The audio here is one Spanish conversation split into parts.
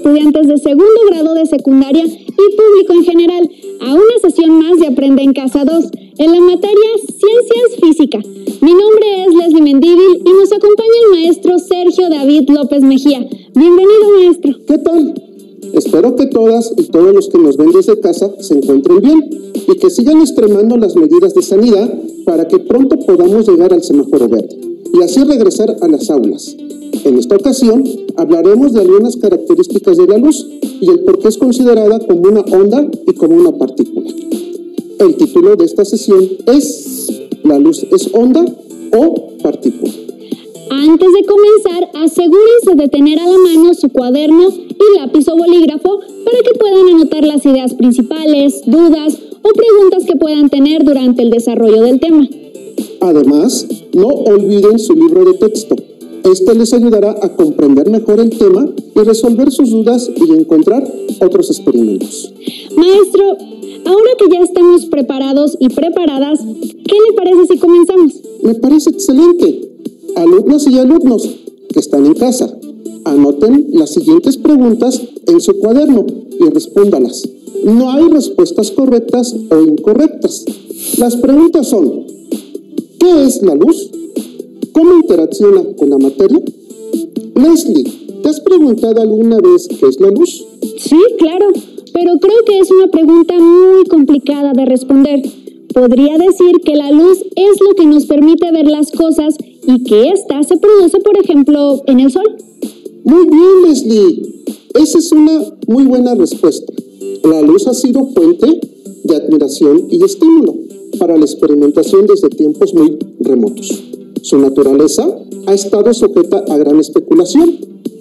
estudiantes de segundo grado de secundaria y público en general a una sesión más de Aprende en Casa 2 en la materia Ciencias Física. Mi nombre es Leslie Mendívil y nos acompaña el maestro Sergio David López Mejía. Bienvenido, maestro. ¿Qué tal? Espero que todas y todos los que nos ven desde casa se encuentren bien y que sigan extremando las medidas de sanidad para que pronto podamos llegar al semáforo verde y así regresar a las aulas. En esta ocasión hablaremos de algunas características de la luz y el por qué es considerada como una onda y como una partícula. El título de esta sesión es ¿La luz es onda o partícula? Antes de comenzar, asegúrense de tener a la mano su cuaderno y lápiz o bolígrafo para que puedan anotar las ideas principales, dudas o preguntas que puedan tener durante el desarrollo del tema. Además, no olviden su libro de texto. Este les ayudará a comprender mejor el tema y resolver sus dudas y encontrar otros experimentos. Maestro, ahora que ya estamos preparados y preparadas, ¿qué le parece si comenzamos? Me parece excelente. Alumnas y alumnos que están en casa, anoten las siguientes preguntas en su cuaderno y respóndalas. No hay respuestas correctas o incorrectas. Las preguntas son: ¿qué es la luz? ¿Cómo interacciona con la materia? Leslie, ¿te has preguntado alguna vez qué es la luz? Sí, claro, pero creo que es una pregunta muy complicada de responder. Podría decir que la luz es lo que nos permite ver las cosas y que ésta se produce, por ejemplo, en el sol. Muy bien, Leslie. Esa es una muy buena respuesta. La luz ha sido fuente de admiración y estímulo para la experimentación desde tiempos muy remotos. Su naturaleza ha estado sujeta a gran especulación.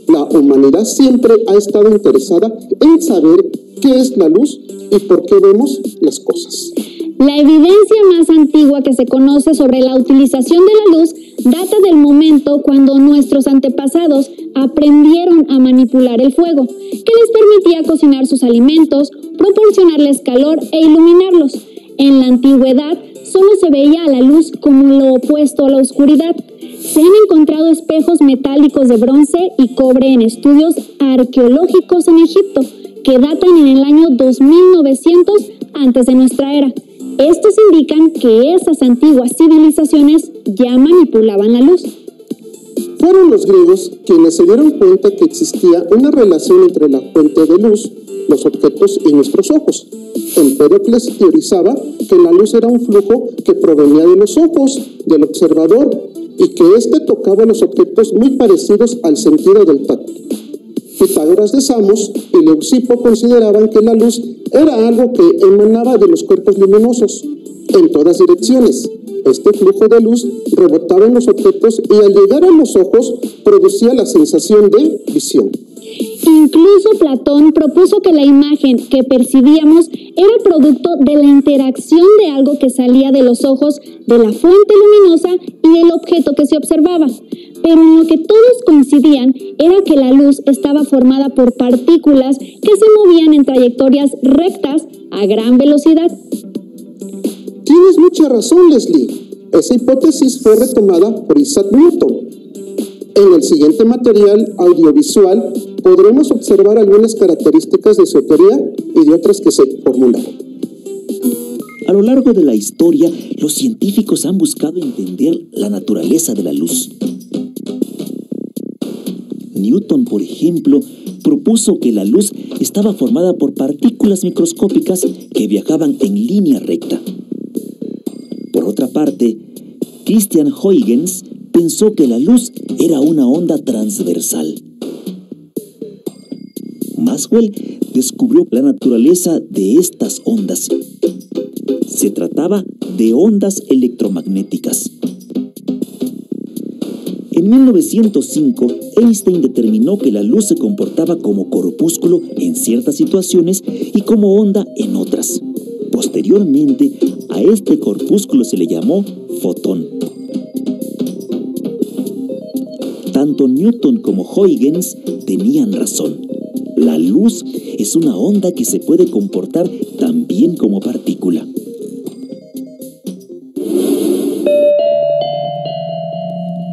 La humanidad siempre ha estado interesada en saber qué es la luz y por qué vemos las cosas. La evidencia más antigua que se conoce sobre la utilización de la luz data del momento cuando nuestros antepasados aprendieron a manipular el fuego, que les permitía cocinar sus alimentos, proporcionarles calor e iluminarlos. En la antigüedad solo se veía a la luz como lo opuesto a la oscuridad. Se han encontrado espejos metálicos de bronce y cobre en estudios arqueológicos en Egipto, que datan en el año 2900 antes de nuestra era. Estos indican que esas antiguas civilizaciones ya manipulaban la luz. Fueron los griegos quienes se dieron cuenta que existía una relación entre la fuente de luz, los objetos y nuestros ojos. Empédocles teorizaba que la luz era un flujo que provenía de los ojos del observador y que éste tocaba los objetos muy parecidos al sentido del tacto. Pitágoras de Samos y Leucipo consideraban que la luz era algo que emanaba de los cuerpos luminosos en todas direcciones. Este flujo de luz rebotaba en los objetos y al llegar a los ojos producía la sensación de visión. Incluso Platón propuso que la imagen que percibíamos era producto de la interacción de algo que salía de los ojos, de la fuente luminosa y del objeto que se observaba. Pero en lo que todos coincidían era que la luz estaba formada por partículas que se movían en trayectorias rectas a gran velocidad. Tienes mucha razón, Leslie. Esa hipótesis fue retomada por Isaac Newton. En el siguiente material audiovisual podremos observar algunas características de su teoría y de otras que se formularon. A lo largo de la historia, los científicos han buscado entender la naturaleza de la luz. Newton, por ejemplo, propuso que la luz estaba formada por partículas microscópicas que viajaban en línea recta. Por otra parte, Christian Huygens pensó que la luz era una onda transversal. Maxwell descubrió la naturaleza de estas ondas. Se trataba de ondas electromagnéticas. En 1905, Einstein determinó que la luz se comportaba como corpúsculo en ciertas situaciones y como onda en otras. Posteriormente, a este corpúsculo se le llamó fotón. Tanto Newton como Huygens tenían razón. La luz es una onda que se puede comportar también como partícula.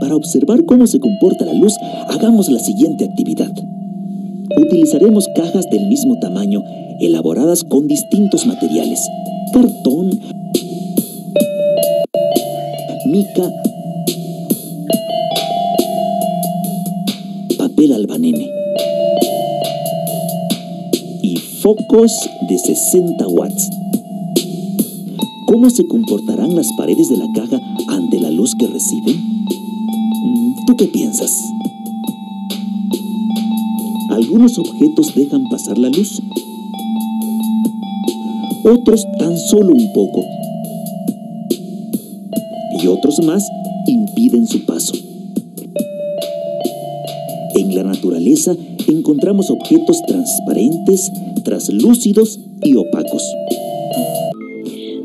Para observar cómo se comporta la luz, hagamos la siguiente actividad. Utilizaremos cajas del mismo tamaño, elaboradas con distintos materiales: cartón, mica, papel albanene y focos de 60 watts. ¿Cómo se comportarán las paredes de la caja ante la luz que reciben? ¿Tú qué piensas? Algunos objetos dejan pasar la luz, otros tan solo un poco, y otros más impiden su paso. En la naturaleza encontramos objetos transparentes, translúcidos y opacos.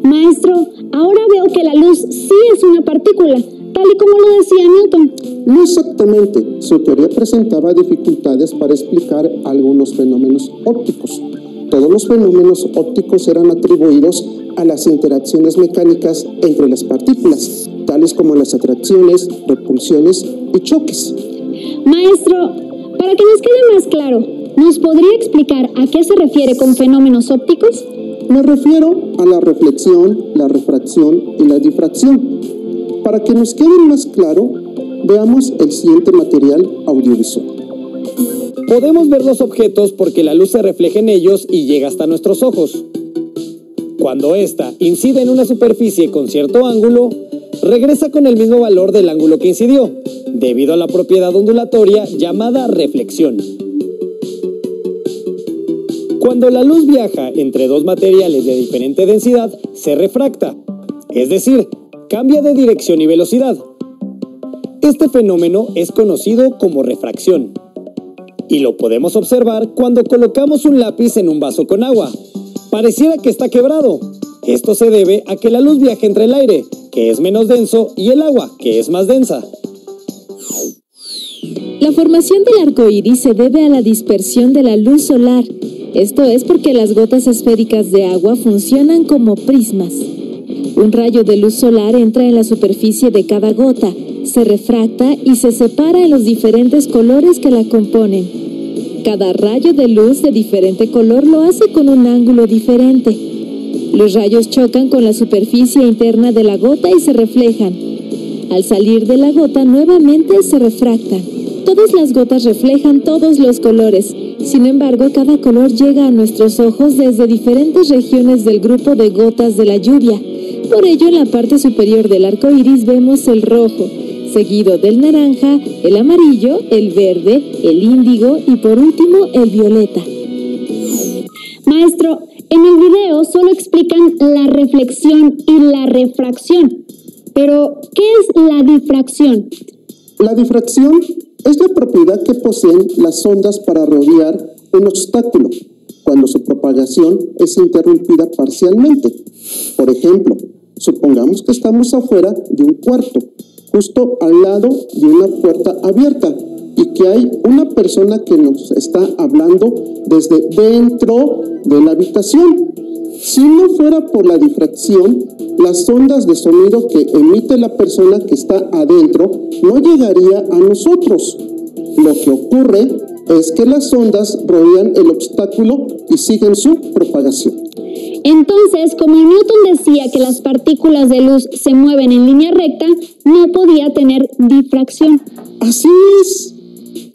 Maestro, ahora veo que la luz sí es una partícula, tal y como lo decía Newton. No exactamente. Su teoría presentaba dificultades para explicar algunos fenómenos ópticos. Todos los fenómenos ópticos eran atribuidos a las interacciones mecánicas entre las partículas, tales como las atracciones, repulsiones y choques. Maestro, para que nos quede más claro, ¿nos podría explicar a qué se refiere con fenómenos ópticos? Me refiero a la reflexión, la refracción y la difracción. Para que nos quede más claro, veamos el siguiente material audiovisual. Podemos ver los objetos porque la luz se refleja en ellos y llega hasta nuestros ojos. Cuando ésta incide en una superficie con cierto ángulo, regresa con el mismo valor del ángulo que incidió, debido a la propiedad ondulatoria llamada reflexión. Cuando la luz viaja entre dos materiales de diferente densidad, se refracta, es decir, cambia de dirección y velocidad. Este fenómeno es conocido como refracción, y lo podemos observar cuando colocamos un lápiz en un vaso con agua. Pareciera que está quebrado. Esto se debe a que la luz viaja entre el aire, que es menos denso, y el agua, que es más densa. La formación del arco iris se debe a la dispersión de la luz solar. Esto es porque las gotas esféricas de agua funcionan como prismas. Un rayo de luz solar entra en la superficie de cada gota, se refracta y se separa en los diferentes colores que la componen. Cada rayo de luz de diferente color lo hace con un ángulo diferente. Los rayos chocan con la superficie interna de la gota y se reflejan. Al salir de la gota nuevamente se refractan. Todas las gotas reflejan todos los colores. Sin embargo, cada color llega a nuestros ojos desde diferentes regiones del grupo de gotas de la lluvia. Por ello, en la parte superior del arco iris vemos el rojo, seguido del naranja, el amarillo, el verde, el índigo y por último el violeta. Maestro, en el video solo explican la reflexión y la refracción. Pero, ¿qué es la difracción? La difracción es la propiedad que poseen las ondas para rodear un obstáculo cuando su propagación es interrumpida parcialmente. Por ejemplo, supongamos que estamos afuera de un cuarto, justo al lado de una puerta abierta, y que hay una persona que nos está hablando desde dentro de la habitación. Si no fuera por la difracción, las ondas de sonido que emite la persona que está adentro no llegaría a nosotros. Lo que ocurre es que las ondas rodean el obstáculo y siguen su propagación. Entonces, como Newton decía que las partículas de luz se mueven en línea recta, no podía tener difracción. Así es.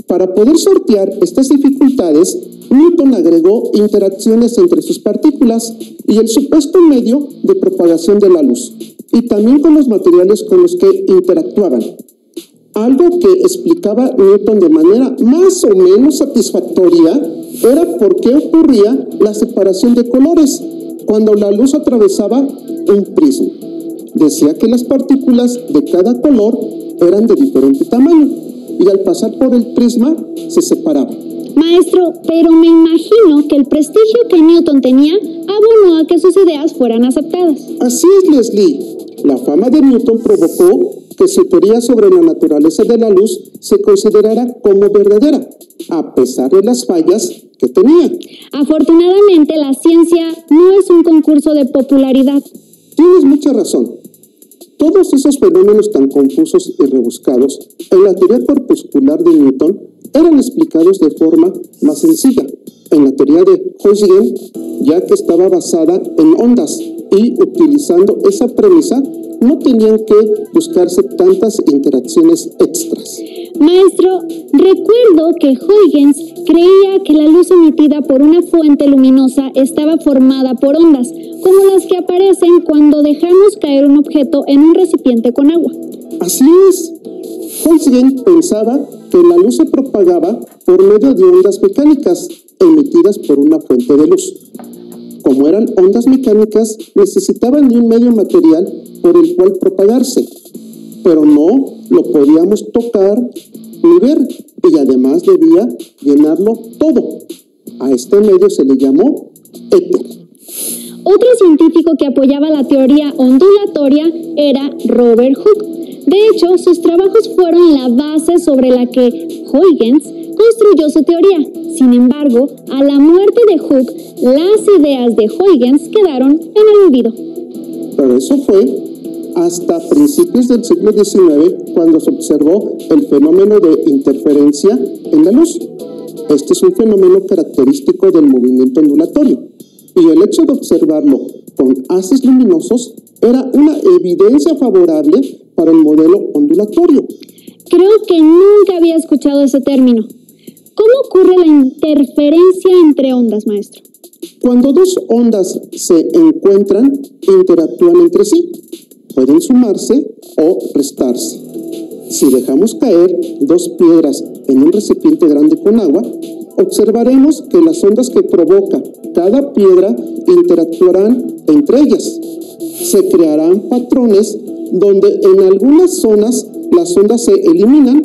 Para poder sortear estas dificultades, Newton agregó interacciones entre sus partículas y el supuesto medio de propagación de la luz, y también con los materiales con los que interactuaban. Algo que explicaba Newton de manera más o menos satisfactoria era por qué ocurría la separación de colores cuando la luz atravesaba un prisma. Decía que las partículas de cada color eran de diferente tamaño y al pasar por el prisma se separaban. Maestro, pero me imagino que el prestigio que Newton tenía abonó a que sus ideas fueran aceptadas. Así es, Leslie. La fama de Newton provocó que su teoría sobre la naturaleza de la luz se considerara como verdadera, a pesar de las fallas que tenía. Afortunadamente, la ciencia no es un concurso de popularidad. Tienes mucha razón. Todos esos fenómenos tan confusos y rebuscados en la teoría corpuscular de Newton eran explicados de forma más sencilla en la teoría de Huygens, ya que estaba basada en ondas y utilizando esa premisa no tenían que buscarse tantas interacciones extras. Maestro, recuerdo que Huygens creía que la luz emitida por una fuente luminosa estaba formada por ondas, como las que aparecen cuando dejamos caer un objeto en un recipiente con agua. Así es. Huygens pensaba que la luz se propagaba por medio de ondas mecánicas emitidas por una fuente de luz. Como eran ondas mecánicas, necesitaban de un medio material por el cual propagarse, pero no lo podíamos tocar ni ver, y además debía llenarlo todo. A este medio se le llamó éter. Otro científico que apoyaba la teoría ondulatoria era Robert Hooke. De hecho, sus trabajos fueron la base sobre la que Huygens construyó su teoría. Sin embargo, a la muerte de Hooke, las ideas de Huygens quedaron en el olvido. Pero eso fue hasta principios del siglo XIX cuando se observó el fenómeno de interferencia en la luz. Este es un fenómeno característico del movimiento ondulatorio, y el hecho de observarlo con haces luminosos era una evidencia favorable para el modelo ondulatorio. Creo que nunca había escuchado ese término. ¿Cómo ocurre la interferencia entre ondas, maestro? Cuando dos ondas se encuentran, interactúan entre sí. Pueden sumarse o restarse. Si dejamos caer dos piedras en un recipiente grande con agua, observaremos que las ondas que provoca cada piedra interactuarán entre ellas. Se crearán patrones donde en algunas zonas las ondas se eliminan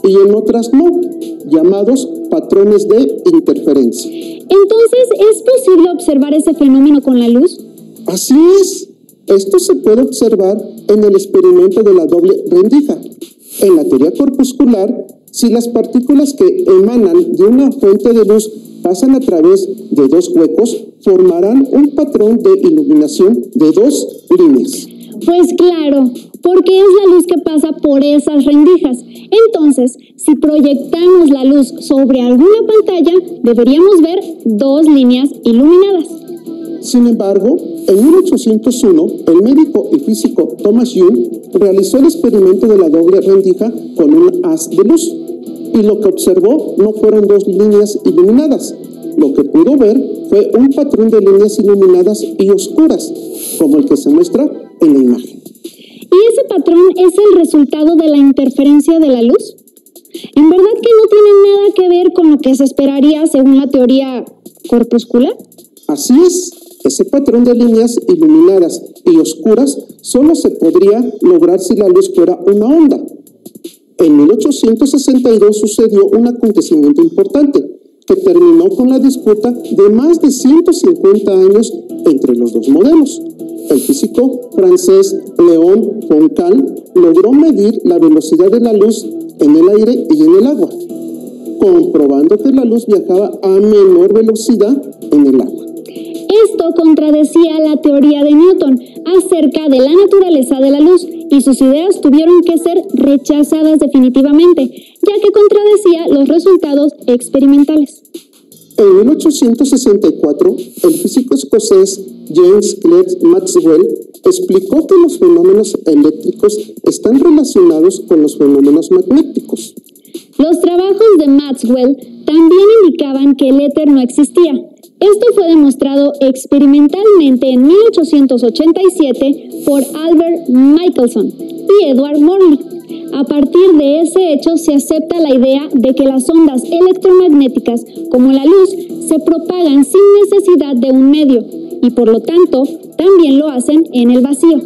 y en otras no, llamados patrones de interferencia. Entonces, ¿es posible observar ese fenómeno con la luz? Así es. Esto se puede observar en el experimento de la doble rendija. En la teoría corpuscular, si las partículas que emanan de una fuente de luz pasan a través de dos huecos, formarán un patrón de iluminación de dos líneas. Pues claro, porque es la luz que pasa por esas rendijas. Entonces, si proyectamos la luz sobre alguna pantalla, deberíamos ver dos líneas iluminadas. Sin embargo, en 1801, el médico y físico Thomas Young realizó el experimento de la doble rendija con un haz de luz, y lo que observó no fueron dos líneas iluminadas. Lo que pudo ver fue un patrón de líneas iluminadas y oscuras, como el que se muestra en la imagen. ¿Y ese patrón es el resultado de la interferencia de la luz? ¿En verdad que no tiene nada que ver con lo que se esperaría según la teoría corpuscular? Así es. Ese patrón de líneas iluminadas y oscuras solo se podría lograr si la luz fuera una onda. En 1862 sucedió un acontecimiento importante que terminó con la disputa de más de 150 años entre los dos modelos. El físico francés Léon Foncal logró medir la velocidad de la luz en el aire y en el agua, comprobando que la luz viajaba a menor velocidad en el agua. Esto contradecía la teoría de Newton acerca de la naturaleza de la luz, y sus ideas tuvieron que ser rechazadas definitivamente, ya que contradecía los resultados experimentales. En 1864, el físico escocés James Clerk Maxwell explicó que los fenómenos eléctricos están relacionados con los fenómenos magnéticos. Los trabajos de Maxwell también indicaban que el éter no existía. Esto fue demostrado experimentalmente en 1887 por Albert Michelson y Edward Morley. A partir de ese hecho se acepta la idea de que las ondas electromagnéticas, como la luz, se propagan sin necesidad de un medio y por lo tanto también lo hacen en el vacío.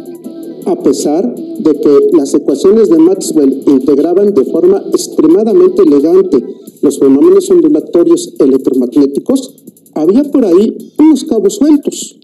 A pesar de que las ecuaciones de Maxwell integraban de forma extremadamente elegante los fenómenos ondulatorios electromagnéticos, había por ahí unos cabos sueltos.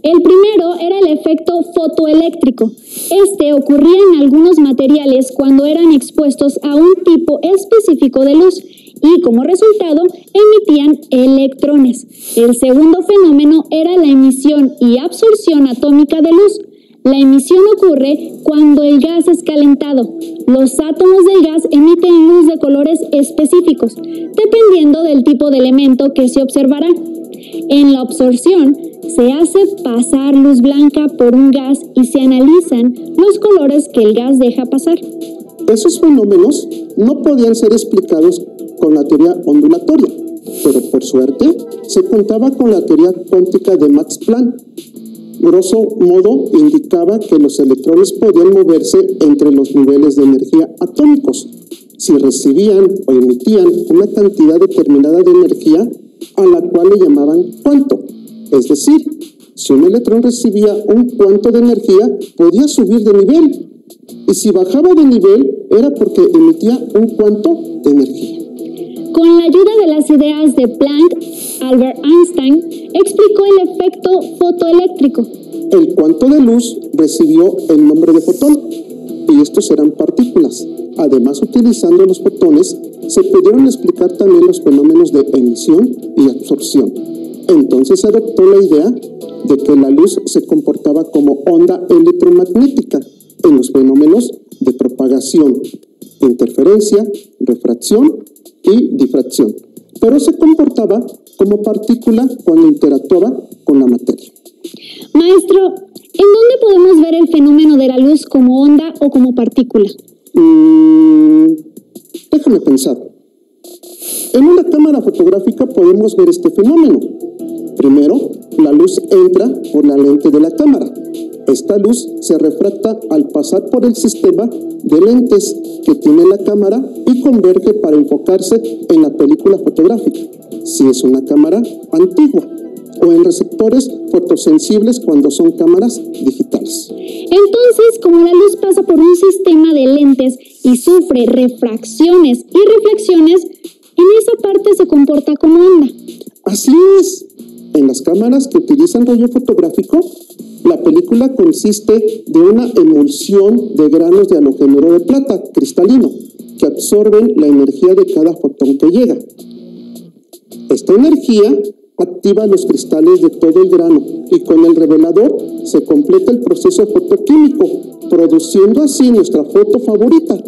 El primero era el efecto fotoeléctrico. Este ocurría en algunos materiales cuando eran expuestos a un tipo específico de luz y como resultado emitían electrones. El segundo fenómeno era la emisión y absorción atómica de luz. La emisión ocurre cuando el gas es calentado. Los átomos del gas emiten luz de colores específicos, dependiendo del tipo de elemento que se observará. En la absorción, se hace pasar luz blanca por un gas y se analizan los colores que el gas deja pasar. Esos fenómenos no podían ser explicados con la teoría ondulatoria, pero por suerte se contaba con la teoría cuántica de Max Planck. Grosso modo indicaba que los electrones podían moverse entre los niveles de energía atómicos si recibían o emitían una cantidad determinada de energía a la cual le llamaban cuanto. Es decir, si un electrón recibía un cuanto de energía, podía subir de nivel. Y si bajaba de nivel, era porque emitía un cuanto de energía. Con la ayuda de las ideas de Planck, Albert Einstein explicó el efecto fotoeléctrico. El cuanto de luz recibió el nombre de fotón, y estos eran partículas. Además, utilizando los fotones, se pudieron explicar también los fenómenos de emisión y absorción. Entonces se adoptó la idea de que la luz se comportaba como onda electromagnética en los fenómenos de propagación, interferencia, refracción y difracción, pero se comportaba como partícula cuando interactuaba con la materia. Maestro, ¿en dónde podemos ver el fenómeno de la luz como onda o como partícula? Déjame pensar. En una cámara fotográfica podemos ver este fenómeno. Primero, la luz entra por la lente de la cámara. Esta luz se refracta al pasar por el sistema de lentes que tiene la cámara y converge para enfocarse en la película fotográfica, si es una cámara antigua, o en receptores fotosensibles cuando son cámaras digitales. Entonces, como la luz pasa por un sistema de lentes y sufre refracciones y reflexiones, en esa parte se comporta como onda. Así es. En las cámaras que utilizan rollo fotográfico, la película consiste de una emulsión de granos de halogénuro de plata cristalino que absorben la energía de cada fotón que llega. Esta energía activa los cristales de todo el grano y con el revelador se completa el proceso fotoquímico, produciendo así nuestra foto favorita.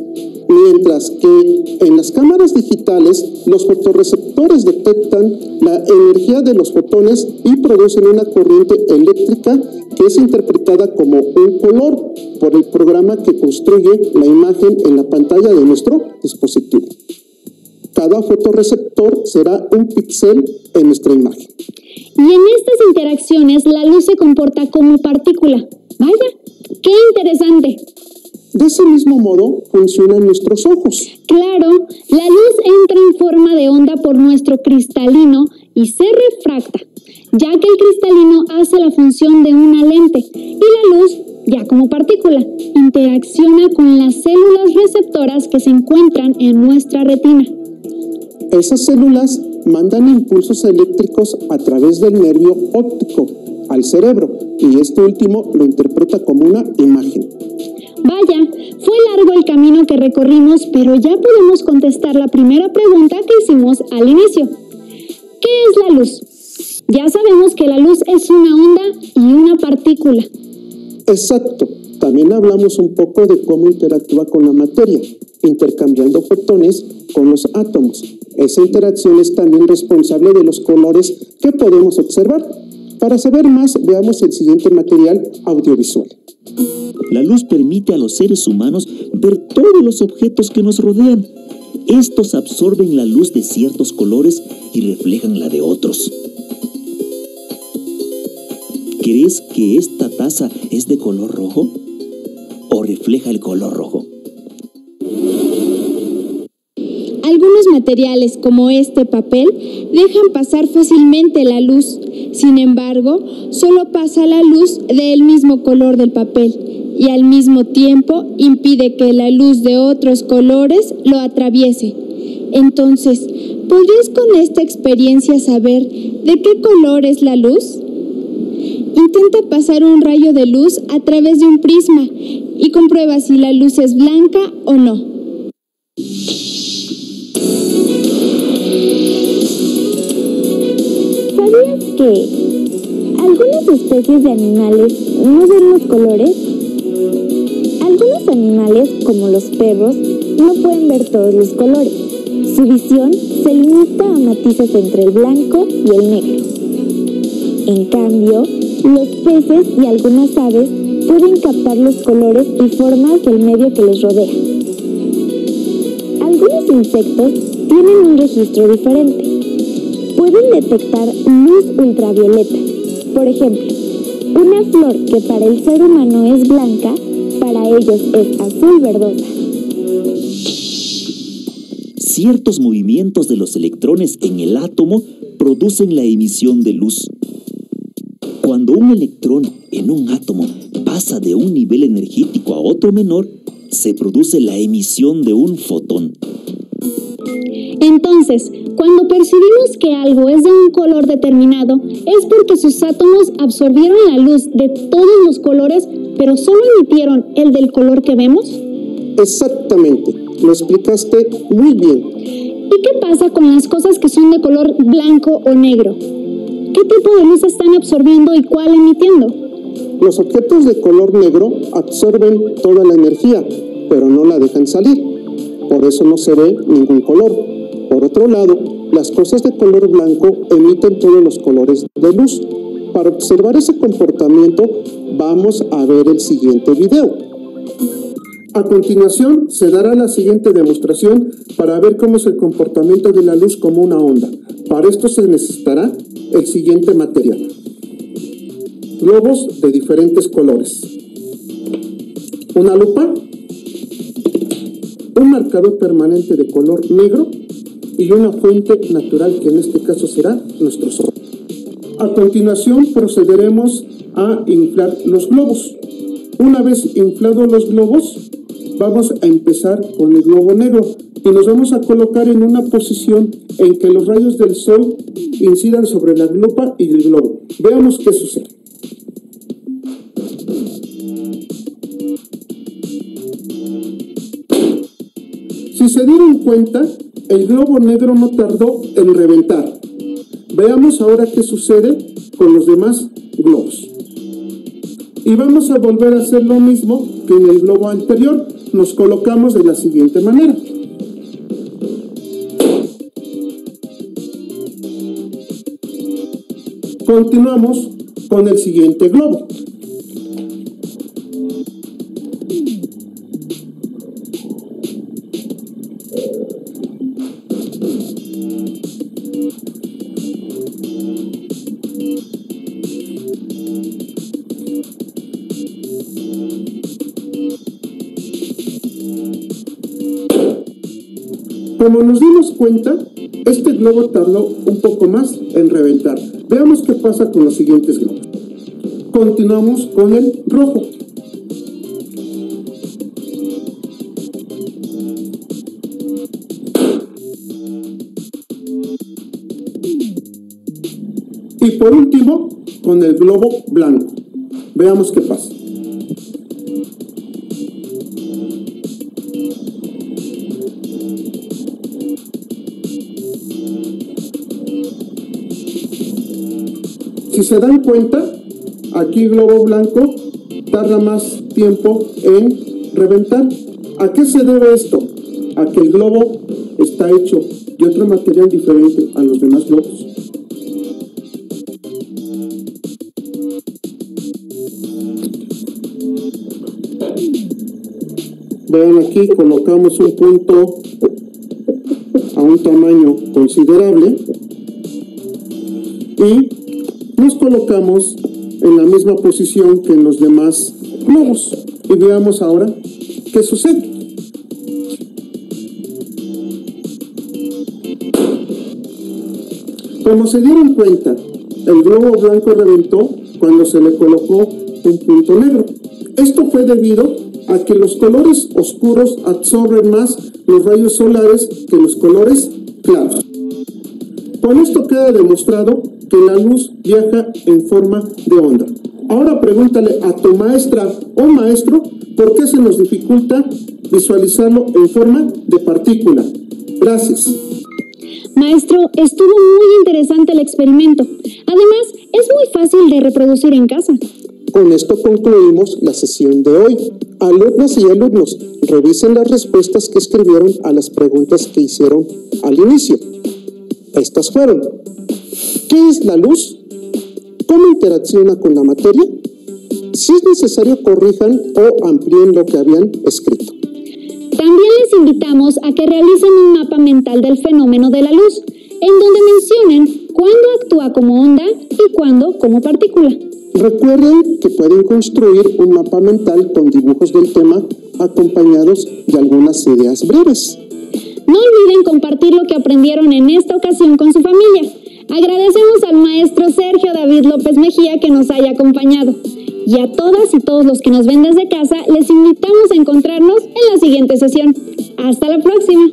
Mientras que en las cámaras digitales los fotorreceptores detectan la energía de los fotones y producen una corriente eléctrica que es interpretada como un color por el programa que construye la imagen en la pantalla de nuestro dispositivo. Cada fotorreceptor será un píxel en nuestra imagen. Y en estas interacciones la luz se comporta como partícula. ¡Vaya! ¡Qué interesante! De ese mismo modo funcionan nuestros ojos. Claro, la luz entra en forma de onda por nuestro cristalino y se refracta, ya que el cristalino hace la función de una lente y la luz, ya como partícula, interacciona con las células receptoras que se encuentran en nuestra retina. Esas células mandan impulsos eléctricos a través del nervio óptico al cerebro y este último lo interpreta como una imagen. Vaya, fue largo el camino que recorrimos, pero ya podemos contestar la primera pregunta que hicimos al inicio. ¿Qué es la luz? Ya sabemos que la luz es una onda y una partícula. Exacto. También hablamos un poco de cómo interactúa con la materia, intercambiando fotones con los átomos. Esa interacción es también responsable de los colores que podemos observar. Para saber más, veamos el siguiente material audiovisual. La luz permite a los seres humanos ver todos los objetos que nos rodean. Estos absorben la luz de ciertos colores y reflejan la de otros. ¿Crees que esta taza es de color rojo? ¿O refleja el color rojo? Algunos materiales, como este papel, dejan pasar fácilmente la luz. Sin embargo, solo pasa la luz del mismo color del papel y al mismo tiempo impide que la luz de otros colores lo atraviese. Entonces, ¿podrías con esta experiencia saber de qué color es la luz? Intenta pasar un rayo de luz a través de un prisma y comprueba si la luz es blanca o no. ¿Sabías que algunas especies de animales no ven los colores? Algunos animales, como los perros, no pueden ver todos los colores. Su visión se limita a matices entre el blanco y el negro. En cambio, los peces y algunas aves pueden captar los colores y formas del medio que les rodea. Algunos insectos tienen un registro diferente. Pueden detectar luz ultravioleta. Por ejemplo, una flor que para el ser humano es blanca, para ellos es azul verdosa. Ciertos movimientos de los electrones en el átomo producen la emisión de luz. Cuando un electrón en un átomo pasa de un nivel energético a otro menor, se produce la emisión de un fotón. Entonces, cuando percibimos que algo es de un color determinado, es porque sus átomos absorbieron la luz de todos los colores, pero solo emitieron el del color que vemos. Exactamente, lo explicaste muy bien. ¿Y qué pasa con las cosas que son de color blanco o negro? ¿Qué tipo de luz están absorbiendo y cuál emitiendo? Los objetos de color negro absorben toda la energía, pero no la dejan salir. Por eso no se ve ningún color. Por otro lado, las cosas de color blanco emiten todos los colores de luz. Para observar ese comportamiento, vamos a ver el siguiente video. A continuación, se dará la siguiente demostración para ver cómo es el comportamiento de la luz como una onda. Para esto se necesitará el siguiente material. Globos de diferentes colores. Una lupa. Un marcador permanente de color negro y una fuente natural que en este caso será nuestro sol. A continuación procederemos a inflar los globos. Una vez inflados los globos, vamos a empezar con el globo negro y nos vamos a colocar en una posición en que los rayos del sol incidan sobre la lupa y el globo. Veamos qué sucede. Si se dieron cuenta, el globo negro no tardó en reventar. Veamos ahora qué sucede con los demás globos. Y vamos a volver a hacer lo mismo que en el globo anterior. Nos colocamos de la siguiente manera. Continuamos con el siguiente globo. Como nos dimos cuenta, este globo tardó un poco más en reventar. Veamos qué pasa con los siguientes globos. Continuamos con el rojo. Y por último, con el globo blanco. Veamos qué pasa. Si se dan cuenta, aquí el globo blanco tarda más tiempo en reventar. ¿A qué se debe esto? A que el globo está hecho de otro material diferente a los demás globos. Vean, aquí colocamos un punto a un tamaño considerable y nos colocamos en la misma posición que en los demás globos y veamos ahora qué sucede. Como se dieron cuenta, el globo blanco reventó cuando se le colocó un punto negro. Esto fue debido a que los colores oscuros absorben más los rayos solares que los colores claros. Con esto queda demostrado que la luz viaja en forma de onda. Ahora pregúntale a tu maestra o maestro por qué se nos dificulta visualizarlo en forma de partícula. Gracias. Maestro, estuvo muy interesante el experimento. Además, es muy fácil de reproducir en casa. Con esto concluimos la sesión de hoy. Alumnas y alumnos, revisen las respuestas que escribieron a las preguntas que hicieron al inicio. Estas fueron: ¿qué es la luz? ¿Cómo interacciona con la materia? Si es necesario, corrijan o amplíen lo que habían escrito. También les invitamos a que realicen un mapa mental del fenómeno de la luz, en donde mencionen cuándo actúa como onda y cuándo como partícula. Recuerden que pueden construir un mapa mental con dibujos del tema acompañados de algunas ideas breves. No olviden compartir lo que aprendieron en esta ocasión con su familia. Agradecemos al maestro Sergio David López Mejía que nos haya acompañado. Y a todas y todos los que nos ven desde casa, les invitamos a encontrarnos en la siguiente sesión. ¡Hasta la próxima!